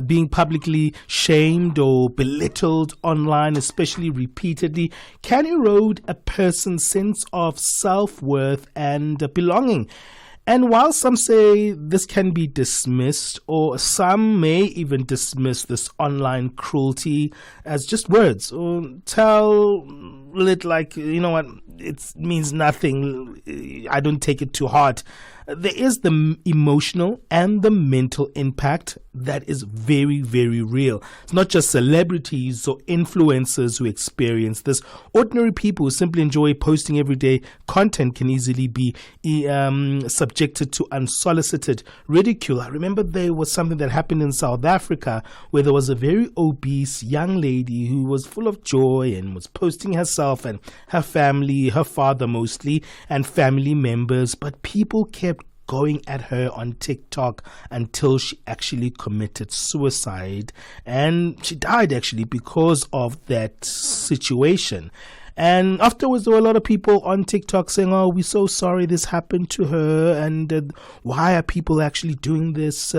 being publicly shamed or belittled online, especially repeatedly, can erode a person's sense of self-worth and belonging. And while some say this can be dismissed, or some may even dismiss this online cruelty as just words, or tell it like, you know what, it means nothing, I don't take it to heart, there is the emotional and the mental impact that is very, very real. It's not just celebrities or influencers who experience this. Ordinary people who simply enjoy posting everyday content can easily be subjected to unsolicited ridicule. I remember there was something that happened in South Africa where there was a very obese young lady who was full of joy and was posting herself and her family, her father mostly, and family members, but people kept going at her on TikTok until she actually committed suicide, and she died actually because of that situation. And afterwards, there were a lot of people on TikTok saying, oh, we're so sorry this happened to her. And why are people actually doing this,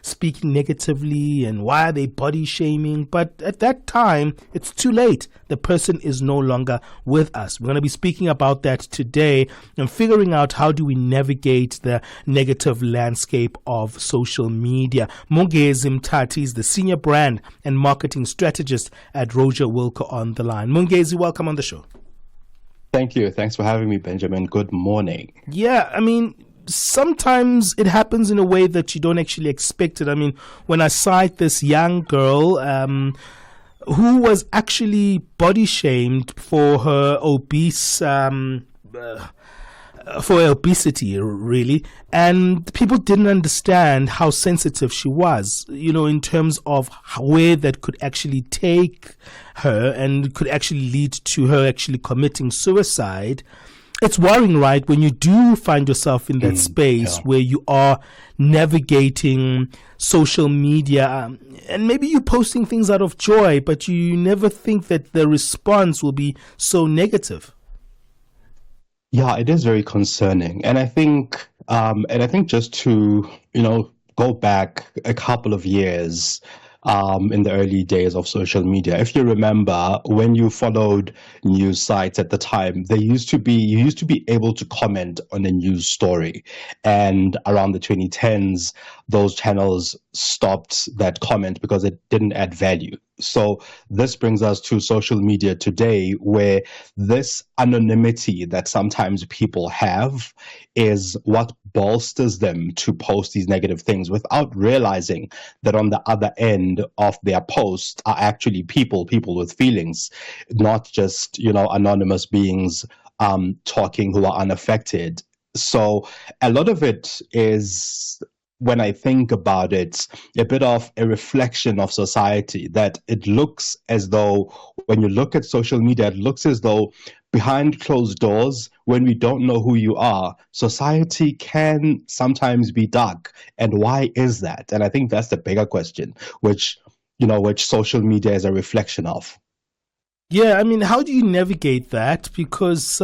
speaking negatively? And why are they body shaming? But at that time, it's too late. The person is no longer with us. We're going to be speaking about that today and figuring out how do we navigate the negative landscape of social media. Mongezi Mtati is the Senior Brand and Marketing Strategist at Roger Wilker on the line. Mongezi, welcome on the show. Thank you. Thanks for having me, Benjamin. Good morning. Yeah, I mean, sometimes it happens in a way that you don't actually expect it. I mean, when I cite this young girl who was actually body shamed for her obesity, really. And people didn't understand how sensitive she was, you know, in terms of where that could actually take her and could actually lead to her actually committing suicide. It's worrying, right, when you do find yourself in that space where you are navigating social media and maybe you're posting things out of joy, but you never think that the response will be so negative. Yeah, it is very concerning. And I think just to, go back a couple of years, in the early days of social media. If you remember, when you followed news sites at the time, you used to be able to comment on a news story. And around the 2010s, those channels stopped that comment because it didn't add value. So this brings us to social media today, where this anonymity that sometimes people have is what bolsters them to post these negative things without realizing that on the other end of their post are actually people with feelings, not just, anonymous beings talking who are unaffected. So a lot of it is, when I think about it, a bit of a reflection of society, that it looks as though, when you look at social media, it looks as though behind closed doors, when we don't know who you are, society can sometimes be dark. And why is that? And I think that's the bigger question, which social media is a reflection of. Yeah, I mean, how do you navigate that? Because,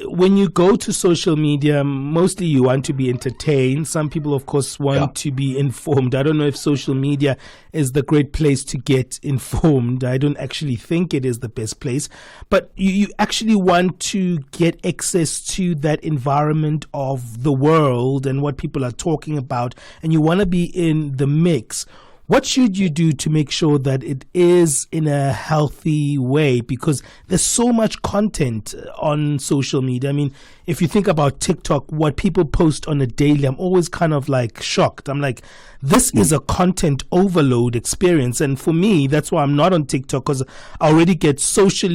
when you go to social media, mostly you want to be entertained. Some people, of course, want to be informed. I don't know if social media is the great place to get informed. I don't actually think it is the best place. But you actually want to get access to that environment of the world and what people are talking about, and you want to be in the mix. What should you do to make sure that it is in a healthy way? Because there's so much content on social media. I mean, if you think about TikTok, what people post on a daily, I'm always kind of like shocked. I'm like, this is a content overload experience. And for me, that's why I'm not on TikTok, because I already get social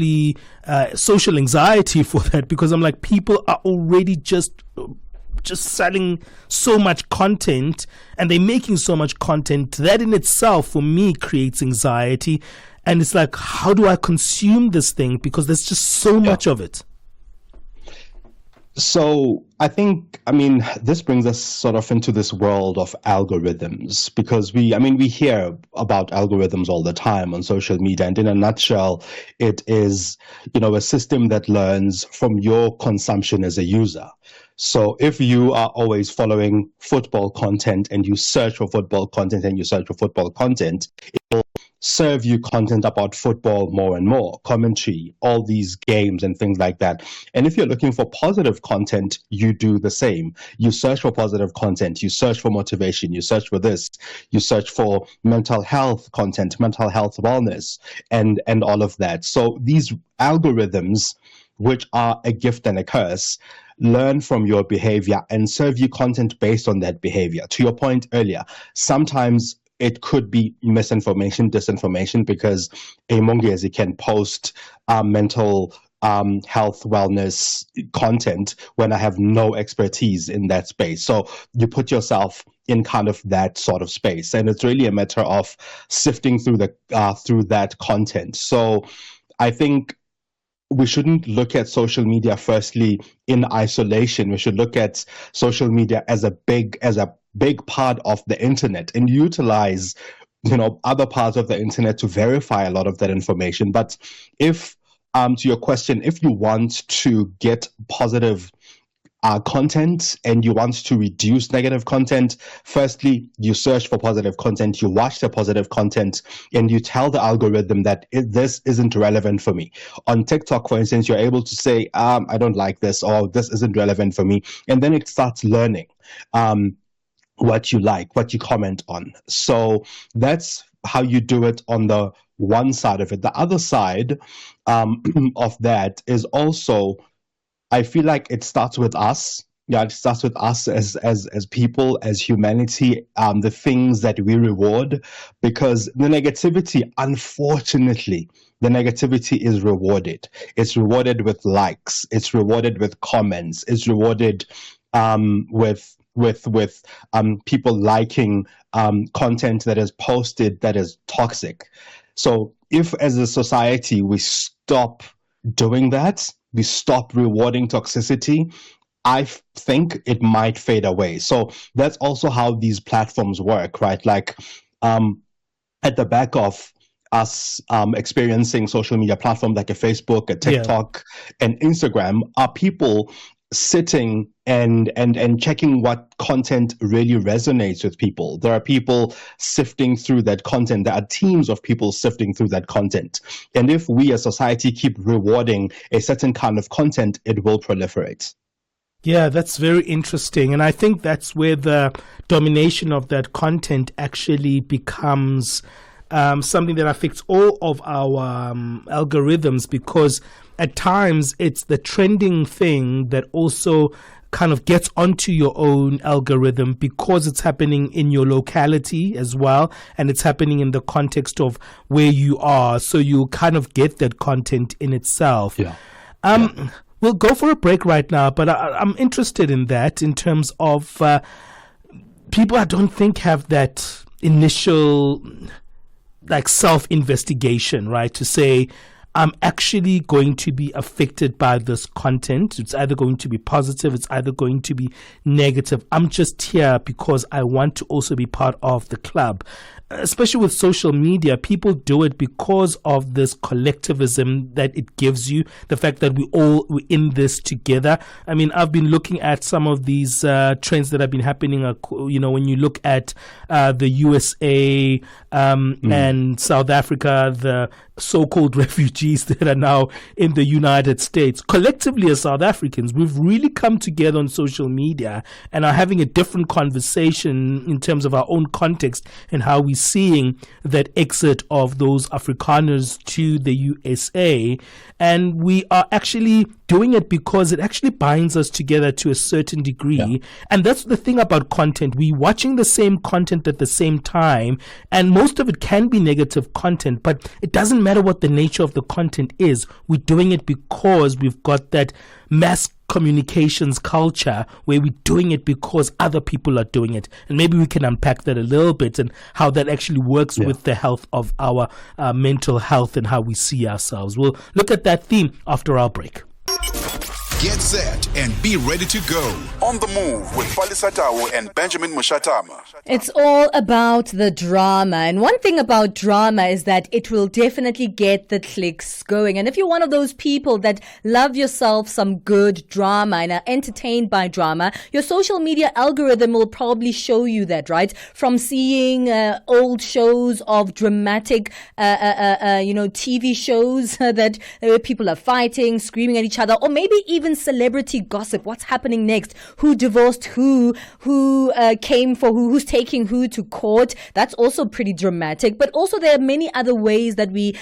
anxiety for that, because I'm like, people are already just selling so much content, and they're making so much content that in itself for me creates anxiety. And it's like, how do I consume this thing? Because there's just so much of it. So I mean, this brings us sort of into this world of algorithms because we hear about algorithms all the time on social media. And in a nutshell, it is, a system that learns from your consumption as a user. So if you are always following football content and you search for football content and you search for football content, it will serve you content about football more and more, commentary, all these games and things like that. And if you're looking for positive content, you do the same. You search for positive content, you search for motivation, you search for this, you search for mental health content, mental health wellness, and all of that. So these algorithms, which are a gift and a curse, learn from your behavior and serve you content based on that behavior. To your point earlier, sometimes it could be misinformation, disinformation, because a Mongezi can post mental health, wellness content when I have no expertise in that space. So you put yourself in kind of that sort of space, and it's really a matter of sifting through that content. So I think we shouldn't look at social media firstly in isolation. We should look at social media as a big part of the internet and utilize, other parts of the internet to verify a lot of that information. But if, to your question, if you want to get positive content and you want to reduce negative content, firstly, you search for positive content, you watch the positive content, and you tell the algorithm that this isn't relevant for me. On TikTok, for instance, you're able to say, I don't like this, or this isn't relevant for me. And then it starts learning what you like, what you comment on. So that's how you do it on the one side of it. The other side of that is also, I feel like it starts with us. Yeah, it starts with us as people, as humanity, the things that we reward, because the negativity, unfortunately, the negativity is rewarded. It's rewarded with likes. It's rewarded with comments. It's rewarded with people liking content that is posted that is toxic. So if as a society we stop doing that, we stop rewarding toxicity, I think it might fade away. So that's also how these platforms work, right? Like at the back of us experiencing social media platforms like a Facebook, a TikTok, and Instagram are people sitting and checking what content really resonates with people. There are people sifting through that content. There are teams of people sifting through that content. And if we as society keep rewarding a certain kind of content, it will proliferate. Yeah, that's very interesting. And I think that's where the domination of that content actually becomes something that affects all of our algorithms, because at times it's the trending thing that also kind of gets onto your own algorithm because it's happening in your locality as well, and it's happening in the context of where you are. So you kind of get that content in itself. We'll go for a break right now, but I'm interested in that in terms of people I don't think have that initial like self-investigation, right? To say, I'm actually going to be affected by this content. It's either going to be positive, it's either going to be negative. I'm just here because I want to also be part of the club. Especially with social media, people do it because of this collectivism that it gives you, the fact that we're in this together. I mean, I've been looking at some of these trends that have been happening, when you look at the USA and South Africa, the so-called refugees that are now in the United States. Collectively as South Africans, we've really come together on social media and are having a different conversation in terms of our own context and how we seeing that exit of those Afrikaners to the USA. And we are actually doing it because it actually binds us together to a certain degree. Yeah. And that's the thing about content. We're watching the same content at the same time, and most of it can be negative content, but it doesn't matter what the nature of the content is. We're doing it because we've got that mass communications culture where we're doing it because other people are doing it. And maybe we can unpack that a little bit and how that actually works with the health of our mental health and how we see ourselves. We'll look at that theme after our break. Get set and be ready to go. On the Move with Palesa and Benjamin Mushatama. It's all about the drama. And one thing about drama is that it will definitely get the clicks going. And if you're one of those people that love yourself some good drama and are entertained by drama, your social media algorithm will probably show you that, right? From seeing old shows of dramatic, TV shows that people are fighting, screaming at each other, or maybe even celebrity gossip. What's happening next? Who divorced who came for who's taking who to court? That's also pretty dramatic. But also there are many other ways that we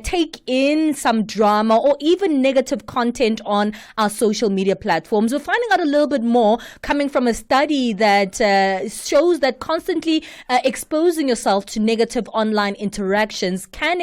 take in some drama or even negative content on our social media platforms. We're finding out a little bit more coming from a study that shows that constantly exposing yourself to negative online interactions can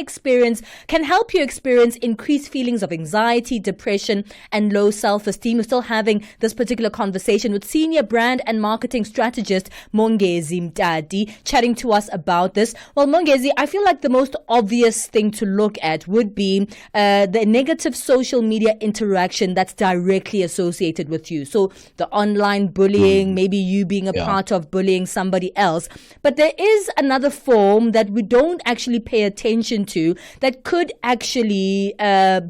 help you experience increased feelings of anxiety, depression, and low self-esteem. We're still having this particular conversation with senior brand and marketing strategist Mongezi Mtati chatting to us about this. Well, Mongezi, I feel like the most obvious thing to look at would be the negative social media interaction that's directly associated with you. So the online bullying, maybe you being a part of bullying somebody else. But there is another form that we don't actually pay attention to that could actually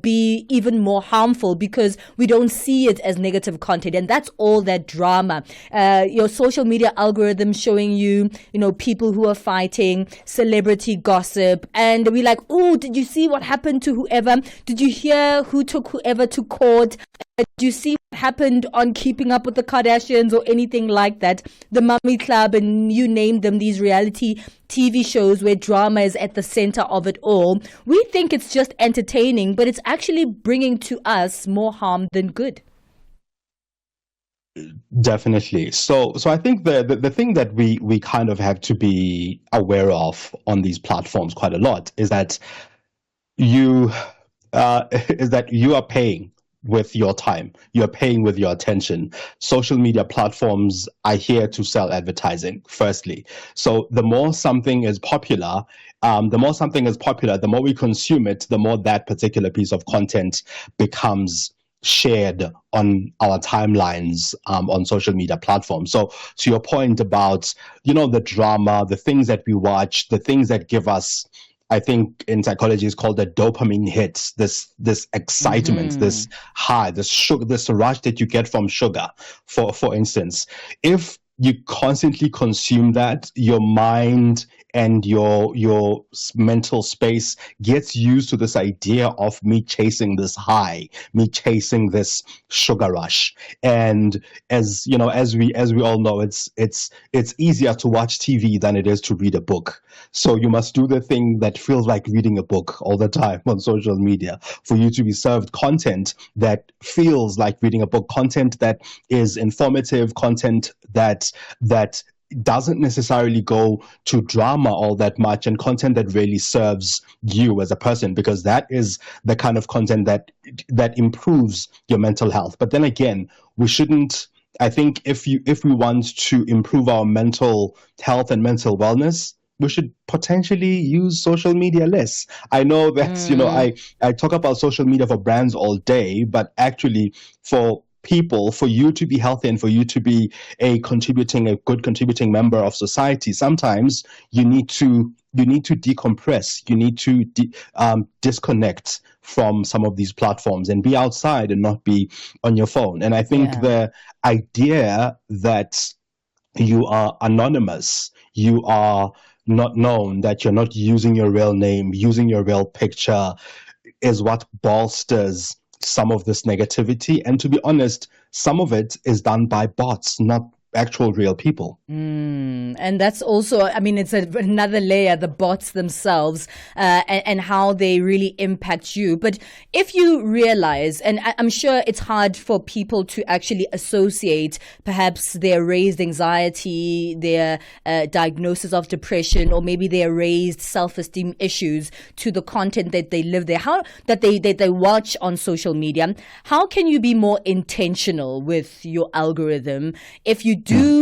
be even more harmful because we don't see it as negative content, and that's all that drama. Your social media algorithm showing you, people who are fighting, celebrity gossip, and we're like, oh, did you see what happened to whoever? Did you hear who took whoever to court? Did you see what happened on Keeping Up with the Kardashians or anything like that? The Mummy Club, and you named them, these reality TV shows where drama is at the center of it all. We think it's just entertaining, but it's actually bringing to us more harm than good. Definitely. So I think the thing that we kind of have to be aware of on these platforms quite a lot is that you are paying with your time. You're paying with your attention. Social media platforms are here to sell advertising, firstly. So the more something is popular, the more we consume it, the more that particular piece of content becomes shared on our timelines on social media platforms. So to your point about, the drama, the things that we watch, the things that give us, I think in psychology is called the dopamine hits, this excitement, this high, this sugar, this rush that you get from sugar, for instance. If you constantly consume that, your mind and your mental space gets used to this idea of me chasing this high, me chasing this sugar rush. And as we all know, it's easier to watch TV than it is to read a book. So you must do the thing that feels like reading a book all the time on social media for you to be served content that feels like reading a book, content that is informative, content that doesn't necessarily go to drama all that much, and content that really serves you as a person, because that is the kind of content that improves your mental health. But then again, we shouldn't, I think if we want to improve our mental health and mental wellness, we should potentially use social media less. I know that, I talk about social media for brands all day, but actually for people, for you to be healthy and for you to be a good contributing member of society, sometimes you need to decompress. You need to disconnect from some of these platforms and be outside and not be on your phone. And I think the idea that you are anonymous, you are not known, that you're not using your real name, using your real picture, is what bolsters some of this negativity. And to be honest, some of it is done by bots, not actual real people. And that's also, it's another layer, the bots themselves, and how they really impact you. But if you realize, and I'm sure it's hard for people to actually associate perhaps their raised anxiety, their diagnosis of depression, or maybe their raised self-esteem issues to the content that they live there, that they watch on social media. How can you be more intentional with your algorithm if you do,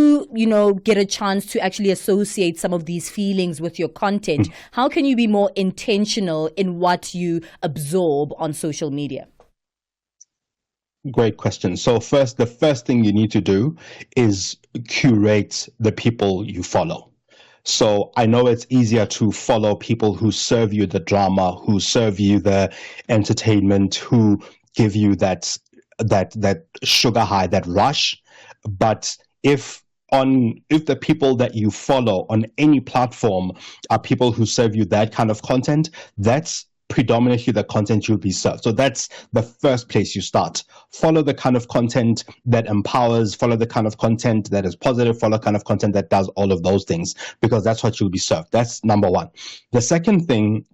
get a chance to actually associate some of these feelings with your content? How can you be more intentional in what you absorb on social media? great question. So the first thing you need to do is curate the people you follow. So I know it's easier to follow people who serve you the drama, who serve you the entertainment, who give you that sugar high, that rush. But if the people that you follow on any platform are people who serve you that kind of content, that's predominantly the content you'll be served. So that's the first place you start. Follow the kind of content that empowers, follow the kind of content that is positive, follow the kind of content that does all of those things, because that's what you'll be served. That's number one. The second thing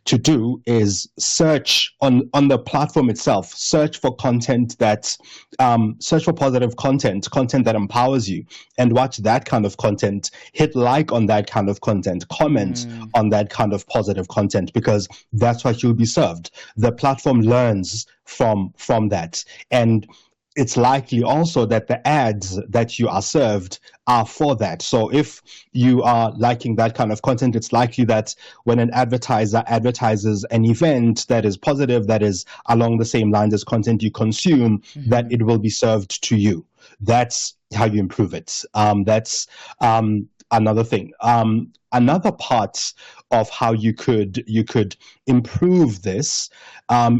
to do is search on the platform itself, search for content search for positive content that empowers you, and watch that kind of content, hit like on that kind of content, comment on that kind of positive content, because that's what you'll be served. The platform learns from that. And it's likely also that the ads that you are served are for that. So if you are liking that kind of content, it's likely that when an advertiser advertises an event that is positive, that is along the same lines as content you consume, that it will be served to you. That's how you improve it. That's another thing. Another part of how you could improve this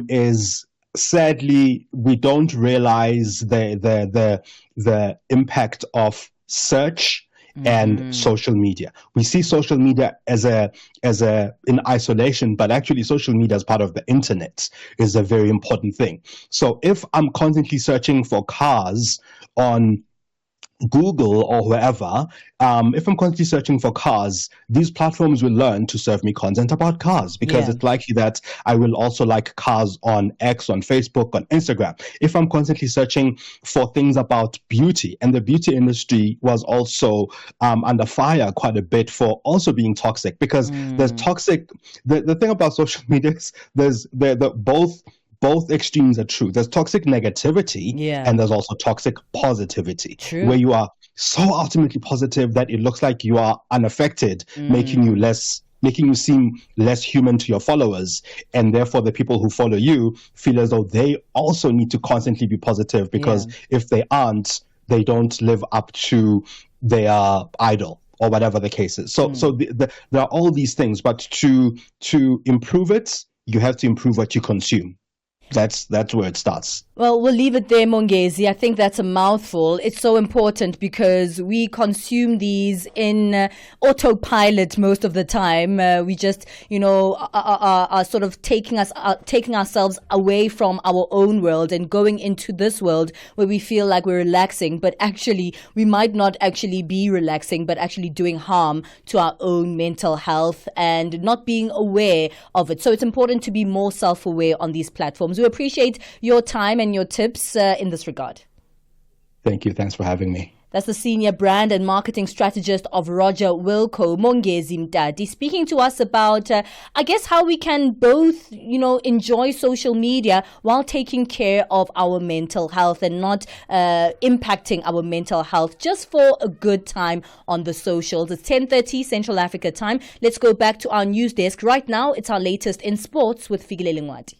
is, sadly, we don't realize the impact of search and social media. We see social media as in isolation, but actually social media as part of the internet is a very important thing. So if I'm constantly searching for cars on Google or wherever, if I'm constantly searching for cars, these platforms will learn to serve me content about cars, because it's likely that I will also like cars on X, on Facebook, on Instagram. If I'm constantly searching for things about beauty, and the beauty industry was also under fire quite a bit for also being toxic, because there's toxic. The thing about social media is there's both extremes are true. There's toxic negativity, and there's also toxic positivity, where you are so ultimately positive that it looks like you are unaffected, making you seem less human to your followers, and therefore the people who follow you feel as though they also need to constantly be positive, because if they aren't, they don't live up to their idol, or whatever the case is. So there are all these things, but to improve it, you have to improve what you consume. That's where it starts. Well, we'll leave it there, Mongezi. I think that's a mouthful. It's so important because we consume these in autopilot most of the time. We just, are sort of taking ourselves away from our own world and going into this world where we feel like we're relaxing, but actually we might not actually be relaxing, but actually doing harm to our own mental health and not being aware of it. So it's important to be more self-aware on these platforms. We appreciate your time and your tips in this regard. Thank you. Thanks for having me. That's the Senior Brand and Marketing Strategist of Roger Wilco, Mongezi Mtati, speaking to us about, how we can both, enjoy social media while taking care of our mental health and not impacting our mental health just for a good time on the socials. It's 10:30 Central Africa time. Let's go back to our news desk. Right now, it's our latest in sports with Figile Lingwati.